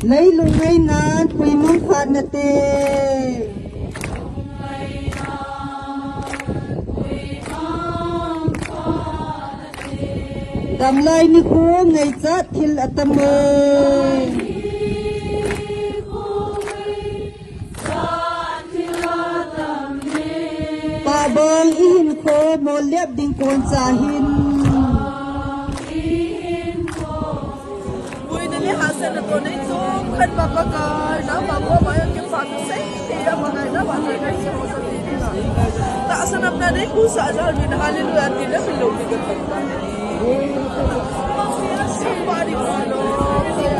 lấy lùng ngay nát quỳ mong phạt nè tê đầm lai ni khu ngày chát thil atam pa bang ihin kho mo lep ding kon cha hin Hasan atau ni tu kan bapa kan, nama bapa bayar ke faham saya dia mana nama saya semua sendiri lah. Tak senap nade kusa aja ni dah lalu nanti dah belum dikerjakan. Sembari mana? Saya